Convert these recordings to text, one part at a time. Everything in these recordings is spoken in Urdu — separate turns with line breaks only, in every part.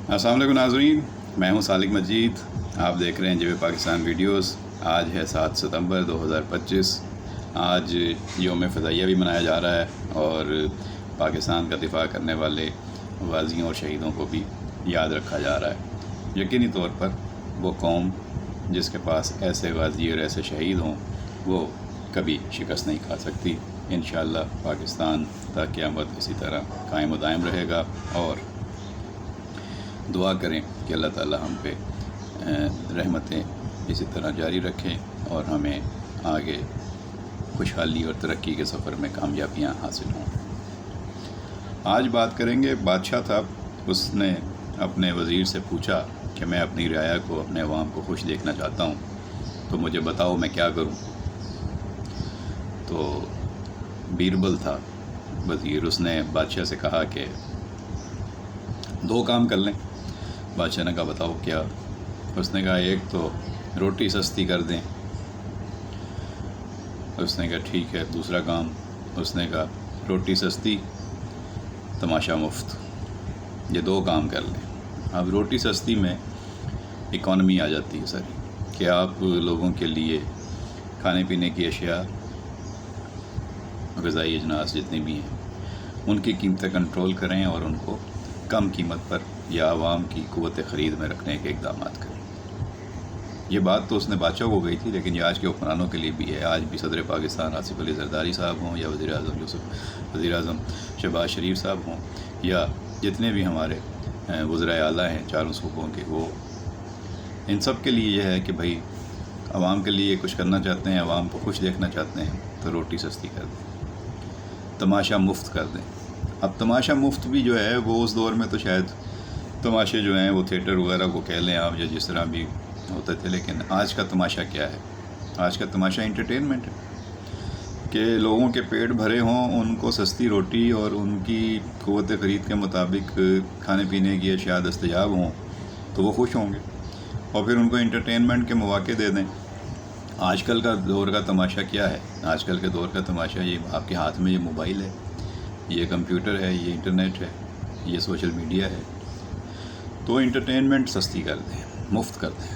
السلام علیکم ناظرین، میں ہوں سالک مجید، آپ دیکھ رہے ہیں جب پاکستان ویڈیوز۔ آج ہے 7 ستمبر 2025۔ آج یوم فضائیہ بھی منایا جا رہا ہے اور پاکستان کا دفاع کرنے والے غازیوں اور شہیدوں کو بھی یاد رکھا جا رہا ہے۔ یقینی طور پر وہ قوم جس کے پاس ایسے غازی اور ایسے شہید ہوں وہ کبھی شکست نہیں کھا سکتی۔ انشاءاللہ پاکستان تا قیامت اسی طرح قائم و دائم رہے گا، اور دعا کریں کہ اللہ تعالی ہم پہ رحمتیں اسی طرح جاری رکھیں اور ہمیں آگے خوشحالی اور ترقی کے سفر میں کامیابیاں حاصل ہوں۔ آج بات کریں گے، بادشاہ تھا، اس نے اپنے وزیر سے پوچھا کہ میں اپنی رعایا کو، اپنے عوام کو خوش دیکھنا چاہتا ہوں، تو مجھے بتاؤ میں کیا کروں۔ تو بیربل تھا وزیر، اس نے بادشاہ سے کہا کہ 2 کام کر لیں۔ بادشاہ نے کہا بتاؤ کیا؟ اس نے کہا ایک تو روٹی سستی کر دیں۔ اس نے کہا ٹھیک ہے۔ دوسرا کام اس نے کہا روٹی سستی، تماشا مفت۔ یہ 2 کام کر لیں۔ اب روٹی سستی میں اکانومی آ جاتی ہے ساری، کہ آپ لوگوں کے لیے کھانے پینے کی اشیاء، غذائی اجناس جتنی بھی ہیں ان کی قیمتیں کنٹرول کریں اور ان کو کم قیمت پر یا عوام کی قوت خرید میں رکھنے کے اقدامات کریں۔ یہ بات تو اس نے بادشاہ کو گئی تھی، لیکن یہ آج کے حکمرانوں کے لیے بھی ہے۔ آج بھی صدر پاکستان آصف علی زرداری صاحب ہوں، یا وزیر اعظم شہباز شریف صاحب ہوں، یا جتنے بھی ہمارے وزرائے اعلیٰ ہیں چاروں صوبوں کے، وہ ان سب کے لیے یہ ہے کہ بھائی عوام کے لیے کچھ کرنا چاہتے ہیں، عوام کو خوش دیکھنا چاہتے ہیں تو روٹی سستی کر دیں، تماشا مفت کر دیں۔ اب تماشا مفت بھی جو ہے وہ اس دور میں تو شاید تماشے جو ہیں وہ تھیٹر وغیرہ کو کہہ لیں آپ، یا جس طرح بھی ہوتے تھے، لیکن آج کا تماشا کیا ہے؟ آج کا تماشا انٹرٹینمنٹ ہے، کہ لوگوں کے پیٹ بھرے ہوں، ان کو سستی روٹی اور ان کی قوت خرید کے مطابق کھانے پینے کی اشیاء دستیاب ہوں تو وہ خوش ہوں گے، اور پھر ان کو انٹرٹینمنٹ کے مواقع دے دیں۔ آج کل کا دور کا تماشا کیا ہے؟ آج کل کے دور کا تماشا یہ آپ کے ہاتھ میں یہ موبائل ہے، یہ کمپیوٹر ہے، یہ انٹرنیٹ ہے، یہ سوشل میڈیا ہے۔ تو انٹرٹینمنٹ سستی کر دیں، مفت کر دیں۔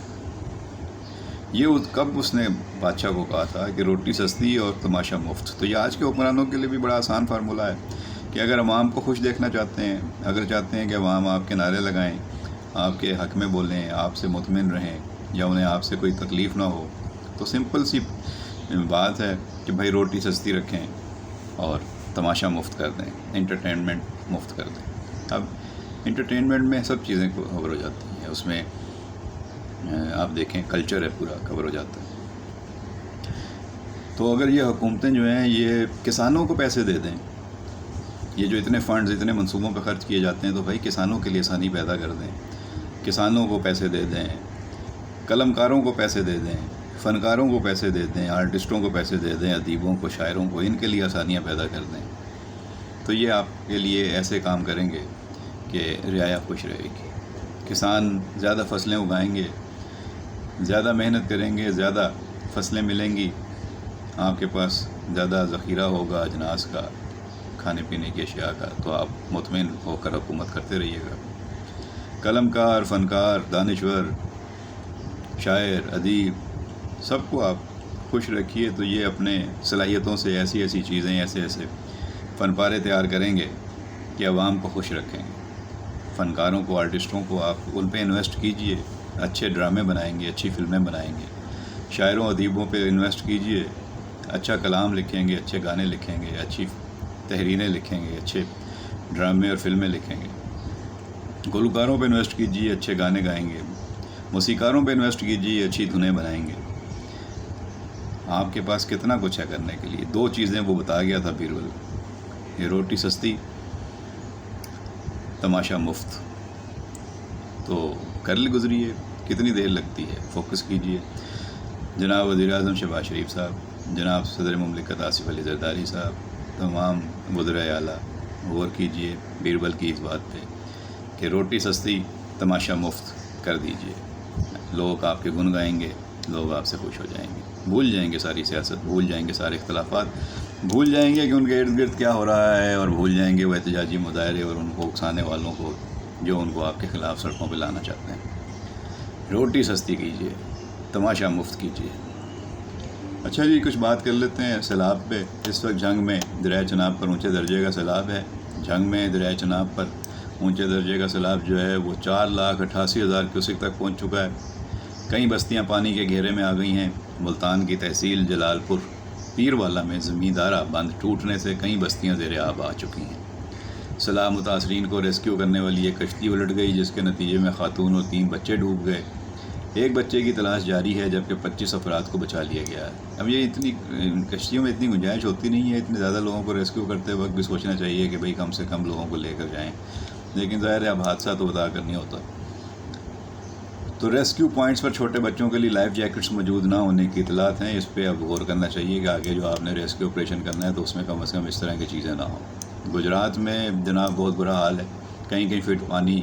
یہ کب اس نے بادشاہ کو کہا تھا کہ روٹی سستی اور تماشا مفت؟ تو یہ آج کے حکمرانوں کے لیے بھی بڑا آسان فارمولہ ہے، کہ اگر عوام کو خوش دیکھنا چاہتے ہیں، اگر چاہتے ہیں کہ عوام آپ کے نعرے لگائیں، آپ کے حق میں بولیں، آپ سے مطمئن رہیں، یا انہیں آپ سے کوئی تکلیف نہ ہو، تو سمپل سی بات ہے کہ بھائی روٹی سستی رکھیں اور تماشا مفت کر دیں، انٹرٹینمنٹ مفت کر دیں۔ اب انٹرٹینمنٹ میں سب چیزیں کور ہو جاتی ہیں، اس میں آپ دیکھیں کلچر ہے پورا کور ہو جاتا ہے۔ تو اگر یہ حکومتیں جو ہیں یہ کسانوں کو پیسے دے دیں، یہ جو اتنے فنڈز اتنے منصوبوں پہ خرچ کیے جاتے ہیں، تو بھائی کسانوں کے لیے آسانی پیدا کر دیں، کسانوں کو پیسے دے دیں، قلم کاروں کو پیسے دے دیں، فنکاروں کو پیسے دے دیں، آرٹسٹوں کو پیسے دے دیں، ادیبوں کو، شاعروں کو، ان کے لیے آسانیاں پیدا کر دیں، تو یہ آپ کے لیے ایسے کام کریں گے کہ رعایا خوش رہے گی۔ کسان زیادہ فصلیں اگائیں گے، زیادہ محنت کریں گے، زیادہ فصلیں ملیں گی، آپ کے پاس زیادہ ذخیرہ ہوگا اجناس کا، کھانے پینے کی اشیاء کا، تو آپ مطمئن ہو کر حکومت کرتے رہیے گا۔ قلم کار، فنکار، دانشور، شاعر، ادیب، سب کو آپ خوش رکھیے، تو یہ اپنے صلاحیتوں سے ایسی ایسی چیزیں، ایسے ایسے فن پارے تیار کریں گے کہ عوام کو خوش رکھیں گے۔ فنکاروں کو، آرٹسٹوں کو آپ ان پہ انویسٹ کیجئے، اچھے ڈرامے بنائیں گے، اچھی فلمیں بنائیں گے۔ شاعروں، ادیبوں پہ انویسٹ کیجئے، اچھا کلام لکھیں گے، اچھے گانے لکھیں گے، اچھی تحریریں لکھیں گے، اچھے ڈرامے اور فلمیں لکھیں گے۔ گلوکاروں پہ انویسٹ کیجئے، اچھے گانے گائیں گے۔ موسیقاروں پہ انویسٹ کیجئے، اچھی دھنیں بنائیں گے۔ آپ کے پاس کتنا کچھ ہے کرنے کے لیے۔ 2 چیزیں وہ بتا گیا تھا بیربل، یہ روٹی سستی، تماشا مفت۔ تو کر لی گزریے، کتنی دیر لگتی ہے، فوکس کیجئے۔ جناب وزیر اعظم شہباز شریف صاحب، جناب صدر مملکت آصف علی زرداری صاحب، تمام وزرائے اعلیٰ، غور کیجئے بیربل کی اس بات پہ کہ روٹی سستی، تماشا مفت کر دیجئے۔ لوگ آپ کے گن گائیں گے، لوگ آپ سے خوش ہو جائیں گے، بھول جائیں گے ساری سیاست، بھول جائیں گے سارے اختلافات، بھول جائیں گے کہ ان کے ارد گرد کیا ہو رہا ہے، اور بھول جائیں گے وہ احتجاجی مظاہرے اور ان کو اکسانے والوں کو جو ان کو آپ کے خلاف سڑکوں پہ لانا چاہتے ہیں۔ روٹی سستی کیجیے، تماشا مفت کیجیے۔ اچھا جی، کچھ بات کر لیتے ہیں سیلاب پہ۔ اس وقت جھنگ میں دریائے چناب پر اونچے درجے کا سیلاب ہے۔ جھنگ میں دریائے چناب پر اونچے درجے کا سیلاب جو ہے وہ 4,88,000 کیوسک تک پہنچ چکا ہے۔ کئی بستیاں پانی کے گھیرے میں آ گئی ہیں۔ ملتان کی تحصیل جلال پور پیر والا میں زمیندارہ بند ٹوٹنے سے کئی بستیاں زیر آب آ چکی ہیں۔ سیلاب متاثرین کو ریسکیو کرنے والی ایک کشتی الٹ گئی، جس کے نتیجے میں خاتون اور 3 بچے ڈوب گئے۔ ایک بچے کی تلاش جاری ہے، جبکہ 25 افراد کو بچا لیا گیا ہے۔ اب یہ اتنی کشتیوں میں اتنی گنجائش ہوتی نہیں ہے، اتنے زیادہ لوگوں کو ریسکیو کرتے وقت بھی سوچنا چاہیے کہ بھئی کم سے کم لوگوں کو لے کر جائیں، لیکن ظاہر ہے اب حادثہ تو بتا کر نہیں ہوتا۔ تو ریسکیو پوائنٹس پر چھوٹے بچوں کے لیے لائف جیکٹس موجود نہ ہونے کی اطلاعات ہیں۔ اس پہ اب غور کرنا چاہیے کہ آگے جو آپ نے ریسکیو آپریشن کرنا ہے تو اس میں کم از کم اس طرح کی چیزیں نہ ہوں۔ گجرات میں جناب بہت برا حال ہے، کہیں فٹ پانی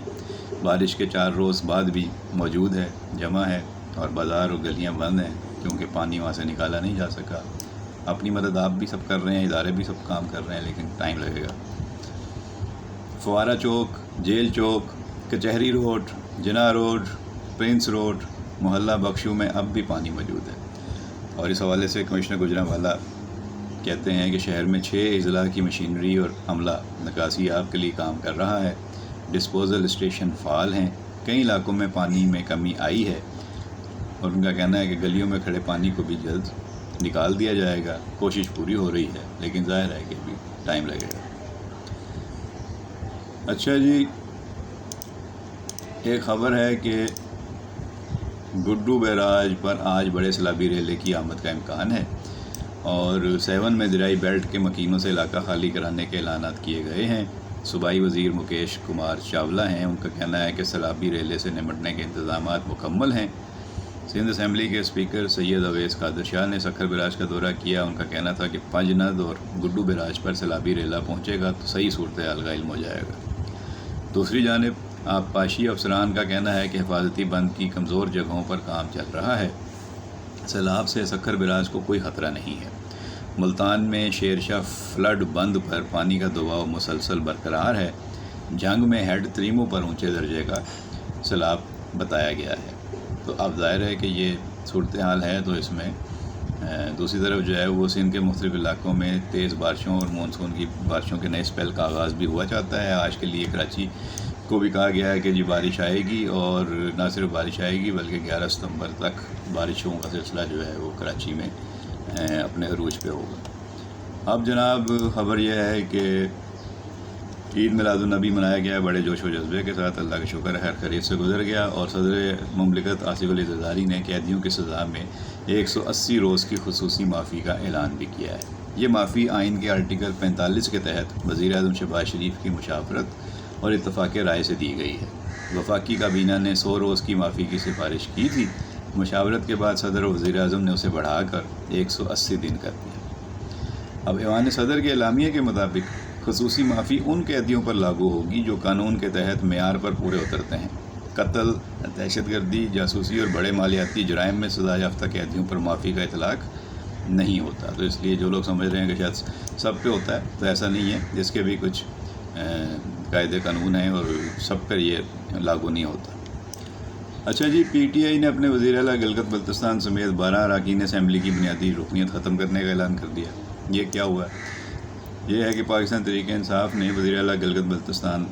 بارش کے 4 روز بعد بھی موجود ہے، جمع ہے، اور بازار اور گلیاں بند ہیں کیونکہ پانی وہاں سے نکالا نہیں جا سکا۔ اپنی مدد آپ بھی سب کر رہے ہیں، ادارے بھی سب کام کر رہے ہیں، لیکن ٹائم لگے گا۔ فوارہ چوک، جیل چوک، کچہری روڈ، جناح روڈ، پرنس روڈ، محلہ بخشو میں اب بھی پانی موجود ہے، اور اس حوالے سے کمشنر گجرانوالہ کہتے ہیں کہ شہر میں 6 اضلاع کی مشینری اور عملہ نکاسی آب کے لیے کام کر رہا ہے۔ ڈسپوزل اسٹیشن فعال ہیں۔ کئی علاقوں میں پانی میں کمی آئی ہے، اور ان کا کہنا ہے کہ گلیوں میں کھڑے پانی کو بھی جلد نکال دیا جائے گا۔ کوشش پوری ہو رہی ہے، لیکن ظاہر ہے کہ بھی ٹائم لگے گا۔ اچھا جی، ایک خبر ہے کہ گڈو بیراج پر آج بڑے سیلابی ریلے کی آمد کا امکان ہے، اور 7 میں دریائی بیلٹ کے مکینوں سے علاقہ خالی کرانے کے اعلانات کیے گئے ہیں۔ صوبائی وزیر مکیش کمار چاولہ ہیں، ان کا کہنا ہے کہ سیلابی ریلے سے نمٹنے کے انتظامات مکمل ہیں۔ سندھ اسمبلی کے اسپیکر سید اویس قادر شاہ نے سکھر بیراج کا دورہ کیا۔ ان کا کہنا تھا کہ پنجند اور گڈو بیراج پر سیلابی ریلا پہنچے گا تو صحیح صورتحال کا علم ہو جائے گا۔ دوسری جانب آبپاشی افسران کا کہنا ہے کہ حفاظتی بند کی کمزور جگہوں پر کام چل رہا ہے۔ سیلاب سے سکھر بیراج کو کوئی خطرہ نہیں ہے۔ ملتان میں شیرشاہ فلڈ بند پر پانی کا دباؤ مسلسل برقرار ہے۔ جھنگ میں ہیڈ تریمو پر اونچے درجے کا سیلاب بتایا گیا ہے۔ تو اب ظاہر ہے کہ یہ صورتحال ہے، تو اس میں دوسری طرف جو ہے وہ سندھ کے مختلف علاقوں میں تیز بارشوں اور مونسون کی بارشوں کے نئے اسپیل کا آغاز بھی ہوا چاہتا ہے۔ آج کے لیے کراچی کو بھی کہا گیا ہے کہ جی بارش آئے گی، اور نہ صرف بارش آئے گی بلکہ 11 ستمبر تک بارشوں کا سلسلہ جو ہے وہ کراچی میں اپنے عروج پہ ہوگا۔ اب جناب خبر یہ ہے کہ عید میلاد النبی منایا گیا بڑے جوش و جذبے کے ساتھ، اللہ کا شکر ہے خیر خیریت سے گزر گیا، اور صدر مملکت آصف علی زرداری نے قیدیوں کی سزا میں 180 روز کی خصوصی معافی کا اعلان بھی کیا ہے۔ یہ معافی آئین کے آرٹیکل 45 کے تحت وزیر اعظم شہباز شریف کی مشاورت اور اتفاق رائے سے دی گئی ہے۔ وفاقی کابینہ نے 100 روز کی معافی کی سفارش کی تھی۔ مشاورت کے بعد صدر و وزیر اعظم نے اسے بڑھا کر 180 دن کر دیا۔ اب ایوان صدر کے اعلامیے کے مطابق خصوصی معافی ان قیدیوں پر لاگو ہوگی جو قانون کے تحت معیار پر پورے اترتے ہیں۔ قتل، دہشت گردی، جاسوسی اور بڑے مالیاتی جرائم میں سزا یافتہ قیدیوں پر معافی کا اطلاق نہیں ہوتا۔ تو اس لیے جو لوگ سمجھ رہے ہیں کہ شاید سب پہ ہوتا ہے، تو ایسا نہیں ہے، جس کے بھی کچھ قاعدے قانون ہیں اور سب پر یہ لاگو نہیں ہوتا۔ اچھا جی، پی ٹی آئی نے اپنے وزیر اعلیٰ گلگت بلتستان سمیت 12 اراکین اسمبلی کی بنیادی رکنیت ختم کرنے کا اعلان کر دیا۔ یہ کیا ہوا ہے؟ یہ ہے کہ پاکستان تحریک انصاف نے وزیر اعلیٰ گلگت بلتستان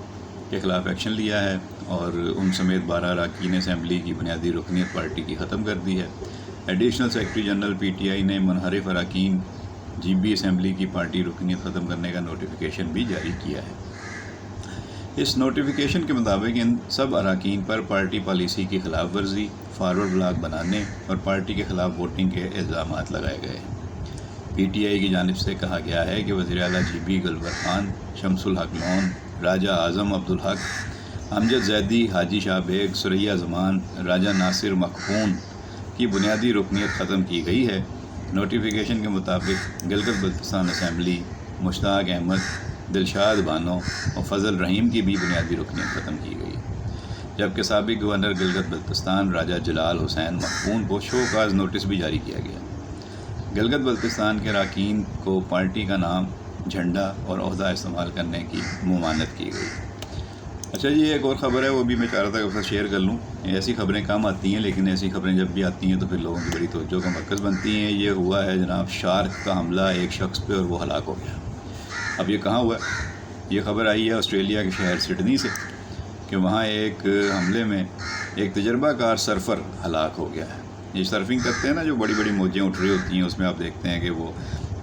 کے خلاف ایکشن لیا ہے اور ان سمیت 12 اراکین اسمبلی کی بنیادی رکنیت پارٹی کی ختم کر دی ہے۔ Additional secretary general P T I نے منحرف اراکین جی بی اسمبلی کی پارٹی رکنیت ختم کرنے کا نوٹیفیکیشن بھی جاری کیا ہے۔ اس نوٹیفیکیشن کے مطابق ان سب اراکین پر پارٹی پالیسی کی خلاف ورزی، فارورڈ بلاک بنانے اور پارٹی کے خلاف ووٹنگ کے الزامات لگائے گئے ہیں۔ پی ٹی آئی کی جانب سے کہا گیا ہے کہ وزیر اعلیٰ جی بی گلور خان، شمس الحق لون، راجہ اعظم عبدالحق، امجد زیدی، حاجی شاہ بیگ، سریا زمان، راجہ ناصر مقپون کی بنیادی رکنیت ختم کی گئی ہے۔ نوٹیفیکیشن کے مطابق گلگت بلتستان اسمبلی مشتاق احمد، دلشاد بانو اور فضل رحیم کی بھی بنیادی رکنیت ختم کی گئی، جبکہ سابق گورنر گلگت بلتستان راجہ جلال حسین مقپون کو شو کاز نوٹس بھی جاری کیا گیا۔ گلگت بلتستان کے اراکین کو پارٹی کا نام، جھنڈا اور عہدہ استعمال کرنے کی ممانعت کی گئی۔ اچھا جی، ایک اور خبر ہے، وہ بھی میں چاہ رہا تھا کہ اس کا شیئر کر لوں. ایسی خبریں کم آتی ہیں، لیکن ایسی خبریں جب بھی آتی ہیں تو پھر لوگوں کی بڑی توجہ کا مرکز بنتی ہیں. یہ ہوا ہے جناب شارک کا حملہ ایک شخص پہ اور وہ ہلاک ہو گیا. اب یہ کہاں ہوا ہے؟ یہ خبر آئی ہے آسٹریلیا کے شہر سڈنی سے کہ وہاں ایک حملے میں ایک تجربہ کار سرفر ہلاک ہو گیا ہے. یہ سرفنگ کرتے ہیں نا، جو بڑی بڑی موجیں اٹھ رہی ہوتی ہیں، اس میں آپ دیکھتے ہیں کہ وہ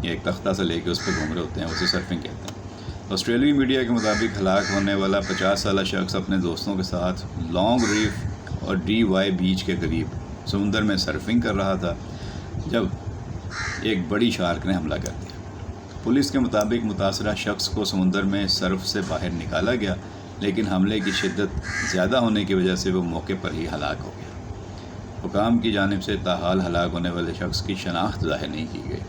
ایک تختہ سے لے کے اس پہ گھوم رہے ہوتے ہیں، اسے سرفنگ کہتے ہیں. آسٹریلوی میڈیا کے مطابق ہلاک ہونے والا 50 سالہ شخص اپنے دوستوں کے ساتھ لانگ ریف اور ڈی وائی بیچ کے قریب سمندر میں سرفنگ کر رہا تھا جب ایک بڑی شارک نے حملہ کر دیا. پولیس کے مطابق متاثرہ شخص کو سمندر میں سرف سے باہر نکالا گیا، لیکن حملے کی شدت زیادہ ہونے کی وجہ سے وہ موقع پر ہی ہلاک ہو گیا. حکام کی جانب سے تاحال ہلاک ہونے والے شخص کی شناخت ظاہر نہیں کی گئی.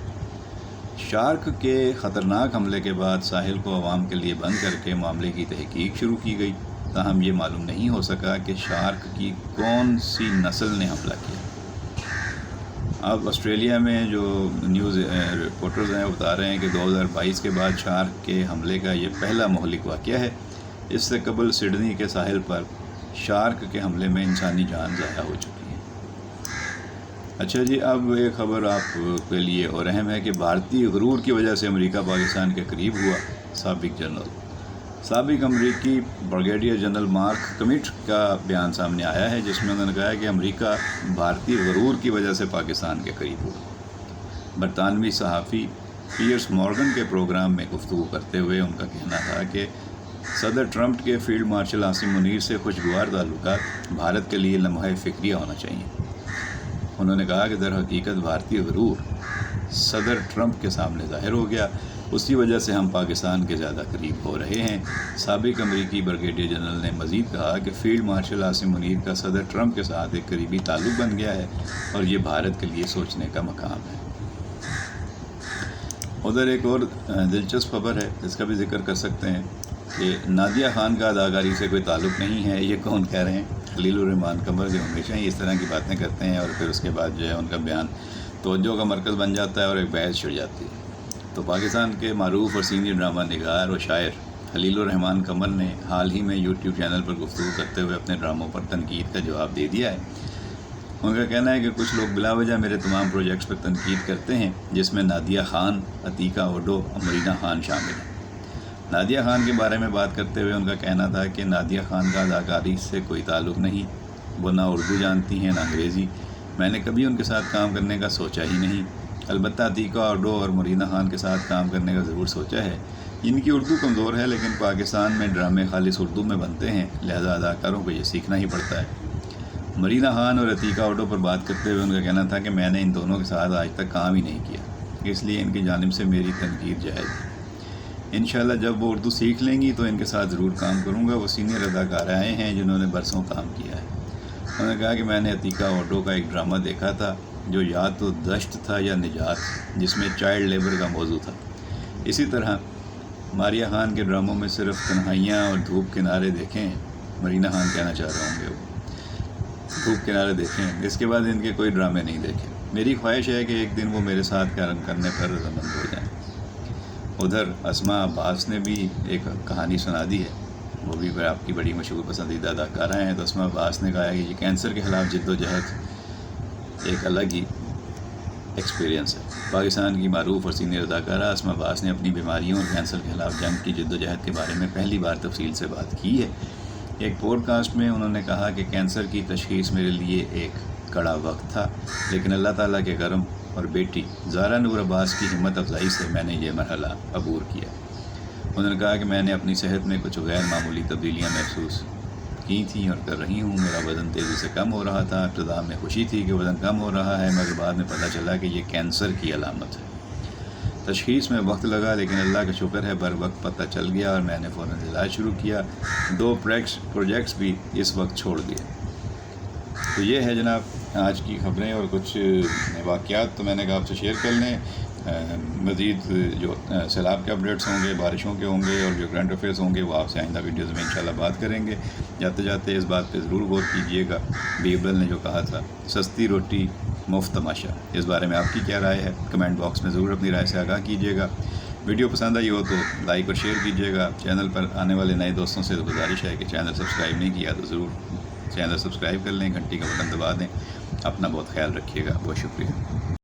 شارک کے خطرناک حملے کے بعد ساحل کو عوام کے لیے بند کر کے معاملے کی تحقیق شروع کی گئی، تاہم یہ معلوم نہیں ہو سکا کہ شارک کی کون سی نسل نے حملہ کیا. اب آسٹریلیا میں جو نیوز رپورٹرز ہیں وہ بتا رہے ہیں کہ 2022 کے بعد شارک کے حملے کا یہ پہلا مہلک واقعہ ہے. اس سے قبل سڈنی کے ساحل پر شارک کے حملے میں انسانی جان ضائع ہو چکی ہے. اچھا جی، اب ایک خبر آپ کے لیے اور اہم ہے کہ بھارتی غرور کی وجہ سے امریکہ پاکستان کے قریب ہوا. سابق امریکی بریگیڈیئر جنرل مارک کمٹ کا بیان سامنے آیا ہے، جس میں انہوں نے کہا کہ امریکہ بھارتی غرور کی وجہ سے پاکستان کے قریب ہوا. برطانوی صحافی پیئرس مورگن کے پروگرام میں گفتگو کرتے ہوئے ان کا کہنا تھا کہ صدر ٹرمپ کے فیلڈ مارشل عاصم منیر سے خوشگوار تعلقات بھارت کے لیے لمحہ فکریہ ہونا چاہیے. انہوں نے کہا کہ در حقیقت بھارتی غرور صدر ٹرمپ کے سامنے ظاہر ہو گیا، اسی وجہ سے ہم پاکستان کے زیادہ قریب ہو رہے ہیں. سابق امریکی بریگیڈیئر جنرل نے مزید کہا کہ فیلڈ مارشل عاصم منیر کا صدر ٹرمپ کے ساتھ ایک قریبی تعلق بن گیا ہے اور یہ بھارت کے لیے سوچنے کا مقام ہے. ادھر ایک اور دلچسپ خبر ہے، اس کا بھی ذکر کر سکتے ہیں کہ نادیہ خان کا اداکاری سے کوئی تعلق نہیں ہے. یہ کون کہہ رہے ہیں؟ خلیل الرحمان قمر، جو ہمیشہ ہی اس طرح کی باتیں کرتے ہیں اور پھر اس کے بعد جو ہے ان کا بیان توجہ کا مرکز بن جاتا ہے اور ایک بحث چھڑ جاتی ہے. تو پاکستان کے معروف اور سینئر ڈرامہ نگار اور شاعر خلیل الرحمان قمر نے حال ہی میں یوٹیوب چینل پر گفتگو کرتے ہوئے اپنے ڈراموں پر تنقید کا جواب دے دیا ہے. ان کا کہنا ہے کہ کچھ لوگ بلا وجہ میرے تمام پروجیکٹس پر تنقید کرتے ہیں، جس میں نادیہ خان، عتیقہ اوڈو اور مرینا خان شامل ہیں. نادیہ خان کے بارے میں بات کرتے ہوئے ان کا کہنا تھا کہ نادیہ خان کا اداکاری سے کوئی تعلق نہیں، وہ نہ اردو جانتی ہیں نہ انگریزی. میں نے کبھی ان کے ساتھ کام کرنے کا سوچا ہی نہیں. البتہ عتیقہ اوڈو اور مرینا خان کے ساتھ کام کرنے کا ضرور سوچا ہے. ان کی اردو کمزور ہے، لیکن پاکستان میں ڈرامے خالص اردو میں بنتے ہیں، لہذا اداکاروں کو یہ سیکھنا ہی پڑتا ہے. مرینا خان اور عتیقہ اوڈو پر بات کرتے ہوئے ان کا کہنا تھا کہ میں نے ان دونوں کے ساتھ آج تک کام ہی نہیں کیا، اس لیے ان کی جانب سے میری تنقید جائز ہے. انشاءاللہ جب وہ اردو سیکھ لیں گی تو ان کے ساتھ ضرور کام کروں گا. وہ سینئر اداکارائیں ہیں جنہوں نے برسوں کام کیا ہے. انہوں نے کہا کہ میں نے عتیقہ اوڈو کا ایک ڈرامہ دیکھا تھا جو یا تو دشت تھا یا نجات، جس میں چائلڈ لیبر کا موضوع تھا. اسی طرح ماریہ خان کے ڈراموں میں صرف تنہائیاں اور دھوپ کنارے دیکھیں. مرینا خان کہنا چاہ رہے ہوں گے وہ دھوپ کنارے دیکھیں، اس کے بعد ان کے کوئی ڈرامے نہیں دیکھے. میری خواہش ہے کہ ایک دن وہ میرے ساتھ کام کرنے پر رضامند ہو جائیں. ادھر اسماء عباس نے بھی ایک کہانی سنا دی ہے، وہ بھی آپ کی بڑی مشہور پسندیدہ اداکارہ ہیں. تو اسماء عباس نے کہا ہے کہ یہ کینسر کے خلاف جد و جہد ایک الگ ہی ایکسپیرینس ہے. پاکستان کی معروف اور سینئر اداکارہ اسماء عباس نے اپنی بیماریوں اور کینسر کے خلاف جنگ کی جد و جہد کے بارے میں پہلی بار تفصیل سے بات کی ہے. ایک پوڈ کاسٹ میں انہوں نے کہا کہ کینسر کی تشخیص میرے لیے ایک کڑا وقت تھا، لیکن اللہ تعالیٰ کے کرم اور بیٹی زارا نور عباس کی ہمت افزائی سے میں نے یہ مرحلہ عبور کیا. انہوں نے کہا کہ میں نے اپنی صحت میں کچھ غیر معمولی تبدیلیاں محسوس کی تھیں اور کر رہی ہوں. میرا وزن تیزی سے کم ہو رہا تھا. ابتدا میں خوشی تھی کہ وزن کم ہو رہا ہے، مگر بعد میں پتہ چلا کہ یہ کینسر کی علامت ہے. تشخیص میں وقت لگا، لیکن اللہ کا شکر ہے بر وقت پتہ چل گیا اور میں نے فوراً علاج شروع کیا. 2 پروجیکٹس بھی اس وقت چھوڑ دیے. تو یہ ہے جناب آج کی خبریں اور کچھ واقعات تو میں نے کہا آپ سے شیئر کر لیں. مزید جو سیلاب کے اپڈیٹس ہوں گے، بارشوں کے ہوں گے اور جو کرنٹ افیئرس ہوں گے وہ آپ سے آئندہ ویڈیوز میں انشاءاللہ بات کریں گے. جاتے جاتے اس بات پہ ضرور غور کیجئے گا، بیربل نے جو کہا تھا سستی روٹی مفت تماشا، اس بارے میں آپ کی کیا رائے ہے؟ کمنٹ باکس میں ضرور اپنی رائے سے آگاہ کیجئے گا. ویڈیو پسند آئی ہو تو لائک اور شیئر کیجیے گا. چینل پر آنے والے نئے دوستوں سے گزارش ہے کہ چینل سبسکرائب نہیں کیا تو ضرور چینل سبسکرائب کر لیں, گھنٹی کا بٹن دبا دیں. اپنا بہت خیال رکھیے گا. بہت شکریہ.